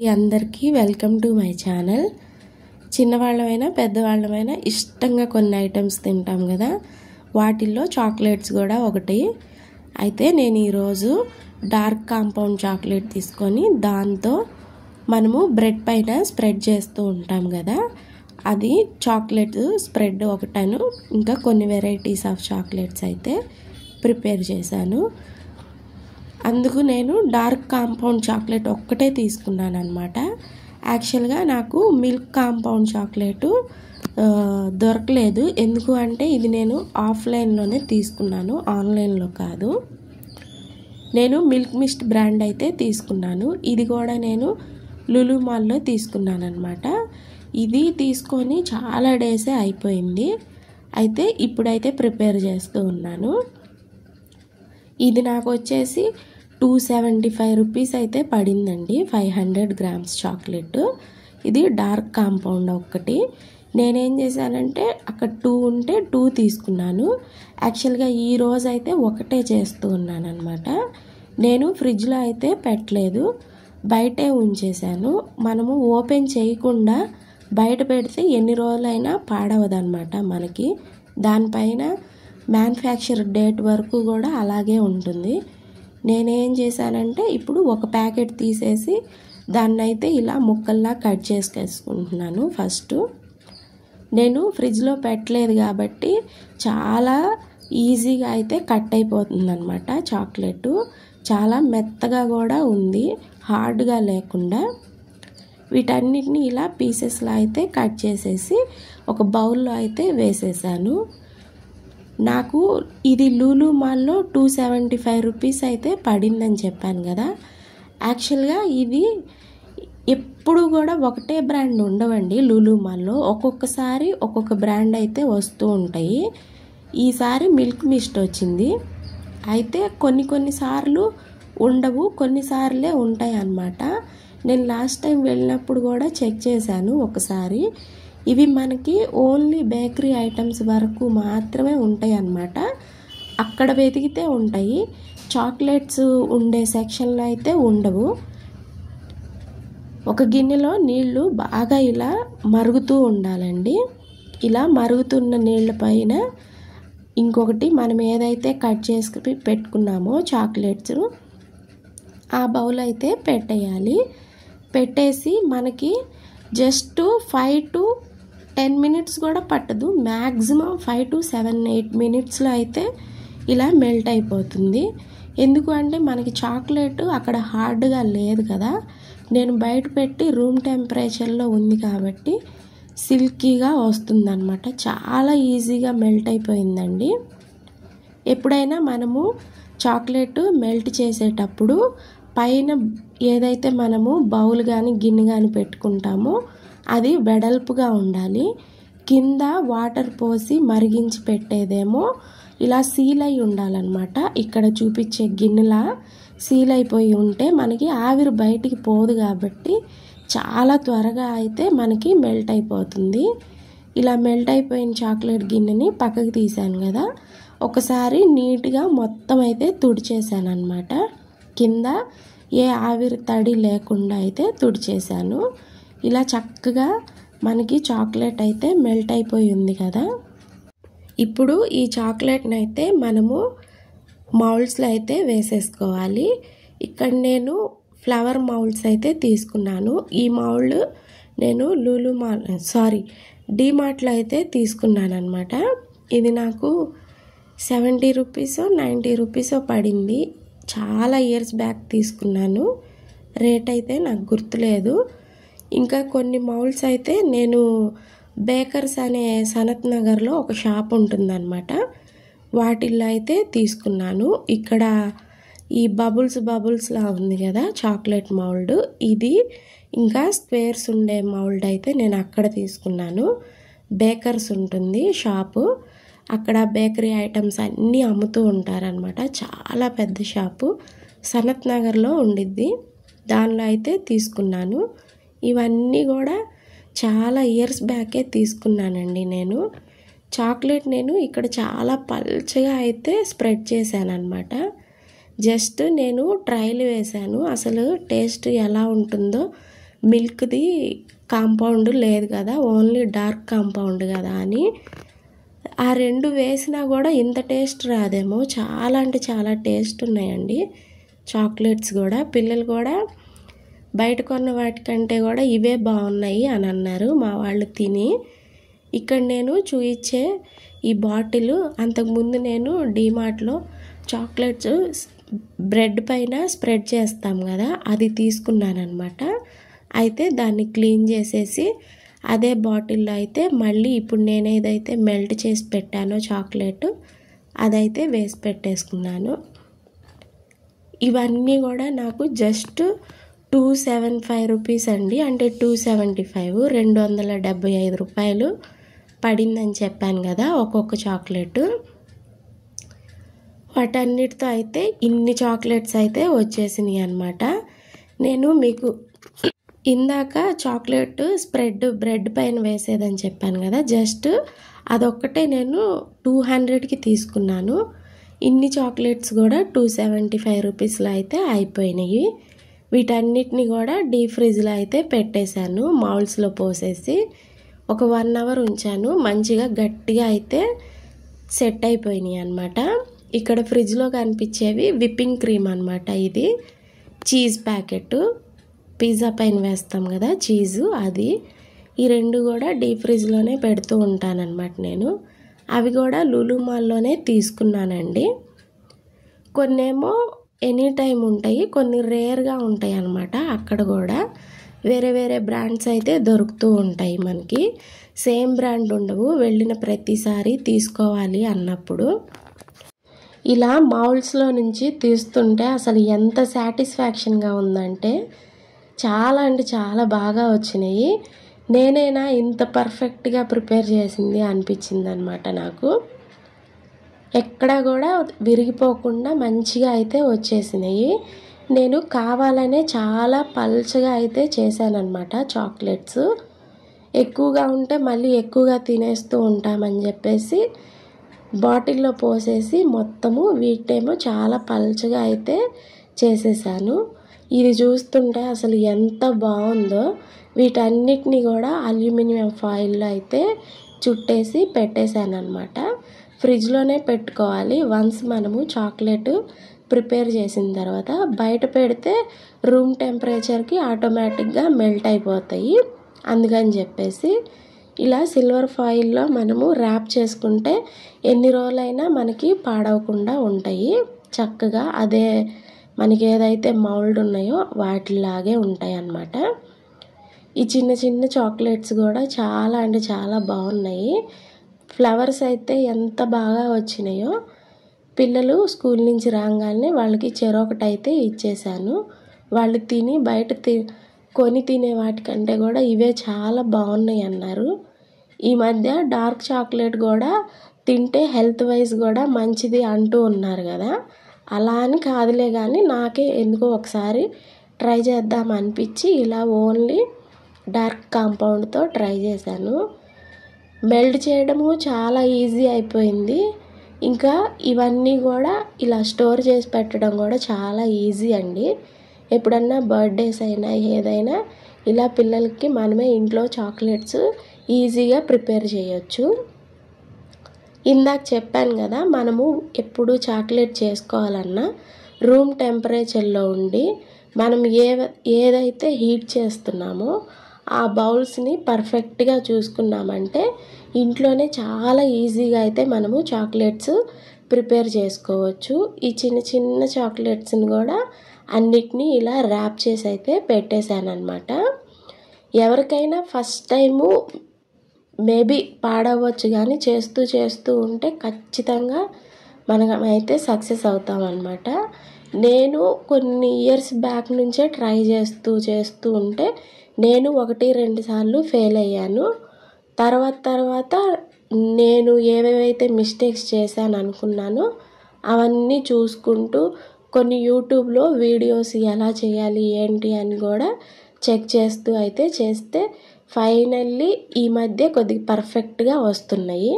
అందరికీ welcome to my channel. చిన్నవాళ్ళమైనా పెద్దవాళ్ళమైనా ఇష్టంగా కొన్ని ఐటమ్స్ తింటాం కదా, వాటిల్లో చాక్లెట్స్ కూడా ఒకటి. అయితే నేను ఈరోజు డార్క్ కాంపౌండ్ చాక్లెట్ తీసుకొని దాంతో మనము బ్రెడ్ పైన స్ప్రెడ్ చేస్తూ ఉంటాం కదా, అది చాక్లెట్ స్ప్రెడ్ ఒకటను ఇంకా కొన్ని వెరైటీస్ ఆఫ్ చాక్లెట్స్ అయితే ప్రిపేర్ చేశాను. అందుకు నేను డార్క్ కాంపౌండ్ చాక్లెట్ ఒక్కటే తీసుకున్నాను అనమాట. యాక్చువల్గా నాకు మిల్క్ కాంపౌండ్ చాక్లెట్ దొరకలేదు. ఎందుకు అంటే ఇది నేను ఆఫ్లైన్లోనే తీసుకున్నాను, ఆన్లైన్లో కాదు. నేను మిల్క్ మిస్ట్ బ్రాండ్ అయితే తీసుకున్నాను. ఇది కూడా నేను లులు మాల్లో తీసుకున్నాను అనమాట. ఇది తీసుకొని చాలా డేసే అయిపోయింది. అయితే ఇప్పుడైతే ప్రిపేర్ చేస్తూ ఉన్నాను. ఇది నాకు వచ్చేసి 275 రూపీస్ అయితే పడిందండి. 500 గ్రామ్స్ చాక్లెట్. ఇది డార్క్ కాంపౌండ్ ఒక్కటి. నేనేం చేశానంటే అక్కడ 2 ఉంటే 2 తీసుకున్నాను. యాక్చువల్గా ఈ రోజు అయితే ఒకటే చేస్తూ ఉన్నాను అనమాట. నేను ఫ్రిడ్జ్లో అయితే పెట్టలేదు, బయటే ఉంచేసాను. మనము ఓపెన్ చేయకుండా బయట పెడితే ఎన్ని రోజులైనా పాడవదనమాట మనకి. దానిపైన మ్యానుఫ్యాక్చర్ డేట్ వరకు కూడా అలాగే ఉంటుంది. నేనేం చేశానంటే ఇప్పుడు ఒక ప్యాకెట్ తీసేసి దాన్ని అయితే ఇలా ముక్కల్లా కట్ చేసుకుంటున్నాను. ఫస్ట్ నేను ఫ్రిడ్జ్లో పెట్టలేదు కాబట్టి చాలా ఈజీగా అయితే కట్ అయిపోతుంది అనమాట. చాక్లెట్ చాలా మెత్తగా కూడా ఉంది, హార్డ్గా లేకుండా. వీటన్నిటిని ఇలా పీసెస్లా అయితే కట్ చేసేసి ఒక బౌల్లో అయితే వేసేసాను. నాకు ఇది లులు మాల్లో 275 రూపీస్ అయితే పడిందని చెప్పాను కదా. యాక్చువల్గా ఇది ఎప్పుడు కూడా ఒకటే బ్రాండ్ ఉండవండి లులు మాల్లో. ఒక్కొక్కసారి ఒక్కొక్క బ్రాండ్ అయితే వస్తూ ఉంటాయి. ఈసారి మిల్క్ మిస్ట్ వచ్చింది. అయితే కొన్నిసార్లు ఉండవు, కొన్నిసార్లే ఉంటాయి అన్నమాట. నేను లాస్ట్ టైం వెళ్ళినప్పుడు కూడా చెక్ చేశాను ఒకసారి. ఇవి మనకి ఓన్లీ బేకరీ ఐటమ్స్ వరకు మాత్రమే ఉంటాయి అన్నమాట. అక్కడ వెతికితే ఉంటాయి, చాక్లెట్స్ ఉండే సెక్షన్లో అయితే ఉండవు. ఒక గిన్నెలో నీళ్లు బాగా ఇలా మరుగుతూ ఉండాలండి. ఇలా మరుగుతున్న నీళ్ళ పైన ఇంకొకటి మనం ఏదైతే కట్ చేసి పెట్టుకున్నామో చాక్లెట్స్, ఆ బౌల్ అయితే పెట్టేయాలి. పెట్టేసి మనకి జస్ట్ 5 to 10 మినిట్స్ కూడా పట్టదు, మ్యాక్సిమం 5 to 7-8 మినిట్స్లో అయితే ఇలా మెల్ట్ అయిపోతుంది. ఎందుకు అంటే మనకి చాక్లెట్ అక్కడ హార్డ్గా లేదు కదా, నేను బయట పెట్టి రూమ్ టెంపరేచర్లో ఉంది కాబట్టి సిల్కీగా వస్తుందన్నమాట. చాలా ఈజీగా మెల్ట్ అయిపోయిందండి. ఎప్పుడైనా మనము చాక్లెట్ మెల్ట్ చేసేటప్పుడు పైన ఏదైతే మనము బౌల్ కానీ గిన్నె కానీ పెట్టుకుంటామో అది వెడల్పుగా ఉండాలి. కింద వాటర్ పోసి మరిగించి పెట్టేదేమో ఇలా సీల్ అయి ఉండాలన్నమాట. ఇక్కడ చూపించే గిన్నెలా సీల్ అయిపోయి ఉంటే మనకి ఆవిరి బయటికి పోదు కాబట్టి చాలా త్వరగా అయితే మనకి మెల్ట్ అయిపోతుంది. ఇలా మెల్ట్ అయిపోయిన చాక్లెట్ గిన్నెని పక్కకి తీసాను కదా, ఒకసారి నీట్గా మొత్తం అయితే తుడిచేసాను అనమాట. కింద ఏ ఆవిరి తడి లేకుండా అయితే తుడిచేసాను. ఇలా చక్కగా మనకి చాక్లెట్ అయితే మెల్ట్ అయిపోయి ఉంది కదా. ఇప్పుడు ఈ చాక్లెట్ని అయితే మనము మౌల్డ్స్లో అయితే వేసేసుకోవాలి. ఇక్కడ నేను ఫ్లవర్ మౌల్డ్స్ అయితే తీసుకున్నాను. ఈ మౌల్డ్ నేను డీమార్ట్లో అయితే తీసుకున్నాను అనమాట. ఇది నాకు 70 రూపీసో 90 రూపీసో పడింది. చాలా ఇయర్స్ బ్యాక్ తీసుకున్నాను, రేట్ అయితే నాకు గుర్తులేదు. ఇంకా కొన్ని మౌల్డ్స్ అయితే నేను బేకర్స్ అనే సనత్ నగర్లో ఒక షాప్ ఉంటుందన్నమాట, వాటిల్లో అయితే తీసుకున్నాను. ఇక్కడ ఈ బబుల్స్లా ఉంది కదా చాక్లెట్ మౌల్డ్, ఇది ఇంకా స్క్వేర్స్ ఉండే మౌల్డ్ అయితే నేను అక్కడ తీసుకున్నాను. బేకర్స్ ఉంటుంది షాపు, అక్కడ బేకరీ ఐటమ్స్ అన్నీ అమ్ముతూ ఉంటారనమాట. చాలా పెద్ద షాపు సనత్ నగర్లో ఉండిద్ది, దానిలో అయితే తీసుకున్నాను. ఇవన్నీ కూడా చాలా ఇయర్స్ బ్యాకే తీసుకున్నానండి నేను. చాక్లెట్ నేను ఇక్కడ చాలా పల్చగా అయితే స్ప్రెడ్ చేశాను అనమాట. జస్ట్ నేను ట్రయల్ వేశాను, అసలు టేస్ట్ ఎలా ఉంటుందో మిల్క్ది కాంపౌండ్ లేదు కదా, ఓన్లీ డార్క్ కాంపౌండ్ కదా అని. ఆ 2 వేసినా కూడా ఇంత టేస్ట్ రాదేమో, చాలా అంటే చాలా టేస్ట్ ఉన్నాయండి చాక్లెట్స్ కూడా. పిల్లలు కూడా బయట కొన్న వాటికంటే కూడా ఇవే బాగున్నాయి అని అన్నారు మా వాళ్ళు తిని. ఇక్కడ నేను చూయించే ఈ బాటిల్ అంతకుముందు నేను డీమార్ట్లో చాక్లెట్స్ బ్రెడ్ పైన స్ప్రెడ్ చేస్తాం కదా, అది తీసుకున్నాను అనమాట. అయితే దాన్ని క్లీన్ చేసేసి అదే బాటిల్లో అయితే మళ్ళీ ఇప్పుడు నేను ఏదైతే మెల్ట్ చేసి పెట్టానో చాక్లెట్ అదైతే వేసి పెట్టేసుకున్నాను. ఇవన్నీ కూడా నాకు జస్ట్ 275 రూపీస్ అండి, అంటే 275 275 రూపాయలు పడిందని చెప్పాను కదా ఒక్కొక్క చాక్లెట్. వాటన్నిటితో అయితే ఇన్ని చాక్లెట్స్ అయితే వచ్చేసినాయి అన్నమాట. నేను మీకు ఇందాక చాక్లెట్ స్ప్రెడ్ బ్రెడ్ పైన వేసేదని చెప్పాను కదా, జస్ట్ అదొక్కటే నేను 200కి తీసుకున్నాను. ఇన్ని చాక్లెట్స్ కూడా 275 రూపీస్లో అయితే అయిపోయినాయి. వీటన్నిటిని కూడా డీప్ ఫ్రిడ్జ్లో అయితే పెట్టేశాను, మౌల్స్లో పోసేసి ఒక 1 అవర్ ఉంచాను. మంచిగా గట్టిగా అయితే సెట్ అయిపోయినాయి అన్నమాట. ఇక్కడ ఫ్రిడ్జ్లో కనిపించేవి విప్పింగ్ క్రీమ్ అన్నమాట. ఇది చీజ్ ప్యాకెట్, పిజ్జా పైన వేస్తాం కదా చీజు, అది. ఈ 2 కూడా డీప్ ఫ్రిడ్జ్లోనే పెడుతూ ఉంటానన్నమాట నేను. అవి కూడా లులు మాల్లోనే తీసుకున్నానండి. కొన్నేమో ఎనీ టైం ఉంటాయి, కొన్ని రేర్గా ఉంటాయి అన్నమాట. అక్కడ కూడా వేరే వేరే బ్రాండ్స్ అయితే దొరుకుతూ ఉంటాయి మనకి, సేమ్ బ్రాండ్ ఉండవు వెళ్ళిన ప్రతిసారి తీసుకోవాలి అన్నప్పుడు. ఇలా మౌల్స్లో నుంచి తీస్తుంటే అసలు ఎంత సాటిస్ఫాక్షన్గా ఉందంటే చాలా అంటే చాలా బాగా వచ్చినాయి. నేనైనా ఇంత పర్ఫెక్ట్గా ప్రిపేర్ చేసింది అనిపించింది అనమాట నాకు. ఎక్కడా కూడా విరిగిపోకుండా మంచిగా అయితే వచ్చేసినాయి. నేను కావాలనే చాలా పల్చగా అయితే చేశానన్నమాట చాక్లెట్స్. ఎక్కువగా ఉంటే మళ్ళీ ఎక్కువగా తినేస్తూ ఉంటామని చెప్పేసి బాటిల్లో పోసేసి మొత్తము వీటేమో చాలా పల్చగా అయితే చేసేసాను. ఇది చూస్తుంటే అసలు ఎంత బాగుందో. వీటన్నిటిని కూడా అల్యూమినియం ఫాయిల్లో అయితే చుట్టేసి పెట్టేశాను అనమాట. ఫ్రిడ్జ్లోనే పెట్టుకోవాలి. వన్స్ మనము చాక్లెట్ ప్రిపేర్ చేసిన తర్వాత బయట పెడితే రూమ్ టెంపరేచర్కి ఆటోమేటిక్గా మెల్ట్ అయిపోతాయి. అందుకని చెప్పేసి ఇలా సిల్వర్ ఫాయిల్లో మనము ర్యాప్ చేసుకుంటే ఎన్ని రోజులైనా మనకి పాడవకుండా ఉంటాయి చక్కగా. అదే మనకి ఏదైతే మౌల్డ్ ఉన్నాయో వాటిలాగే ఉంటాయి అన్నమాట. ఈ చిన్న చిన్న చాక్లెట్స్ కూడా చాలా అంటే చాలా బాగున్నాయి. ఫ్లవర్స్ అయితే ఎంత బాగా వచ్చినాయో. పిల్లలు స్కూల్ నుంచి రాగానే వాళ్ళకి చెరొకటి అయితే ఇచ్చేసాను. వాళ్ళు తిని బయట కొని తినే వాటికంటే కూడా ఇవే చాలా బాగున్నాయి అన్నారు. ఈ మధ్య డార్క్ చాక్లెట్ కూడా తింటే హెల్త్ వైజ్ కూడా మంచిది అంటూ ఉన్నారు కదా. అలా అని కాదులే కానీ నాకే ఎందుకో ఒకసారి ట్రై చేద్దాం అనిపించి ఇలా ఓన్లీ డార్క్ కాంపౌండ్తో ట్రై చేశాను. మెల్ట్ చేయడము చాలా ఈజీ అయిపోయింది. ఇంకా ఇవన్నీ కూడా ఇలా స్టోర్ చేసి పెట్టడం కూడా చాలా ఈజీ అండి. ఎప్పుడన్నా బర్త్డేస్ అయినా ఏదైనా ఇలా పిల్లలకి మనమే ఇంట్లో చాక్లెట్స్ ఈజీగా ప్రిపేర్ చేయొచ్చు. ఇందాక చెప్పాను కదా, మనము ఎప్పుడు చాక్లెట్ చేసుకోవాలన్నా రూమ్ టెంపరేచర్లో ఉండి మనం ఏదైతే హీట్ చేస్తున్నామో ఆ బౌల్స్ని పర్ఫెక్ట్గా చూసుకున్నామంటే ఇంట్లోనే చాలా ఈజీగా అయితే మనము చాక్లెట్స్ ప్రిపేర్ చేసుకోవచ్చు. ఈ చిన్న చిన్న చాక్లెట్స్ని కూడా అన్నిటినీ ఇలా ర్యాప్ చేసి అయితే పెట్టేశాను అనమాట. ఎవరికైనా ఫస్ట్ టైము మేబీ పాడవచ్చు, కానీ చేస్తూ చేస్తూ ఉంటే ఖచ్చితంగా మనమైతే సక్సెస్ అవుతాం అన్నమాట. నేను కొన్ని ఇయర్స్ బ్యాక్ నుంచే ట్రై చేస్తూ ఉంటే నేను 1-2 సార్లు ఫెయిల్ అయ్యాను. తర్వాత నేను ఏవేవైతే మిస్టేక్స్ చేశాను అనుకున్నానో అవన్నీ చూసుకుంటూ కొన్ని యూట్యూబ్లో వీడియోస్ ఎలా చేయాలి ఏంటి అని కూడా చెక్ చేస్తూ అయితే చేస్తే ఫైనల్లీ ఈ మధ్య కొద్దిగా పర్ఫెక్ట్గా వస్తున్నాయి.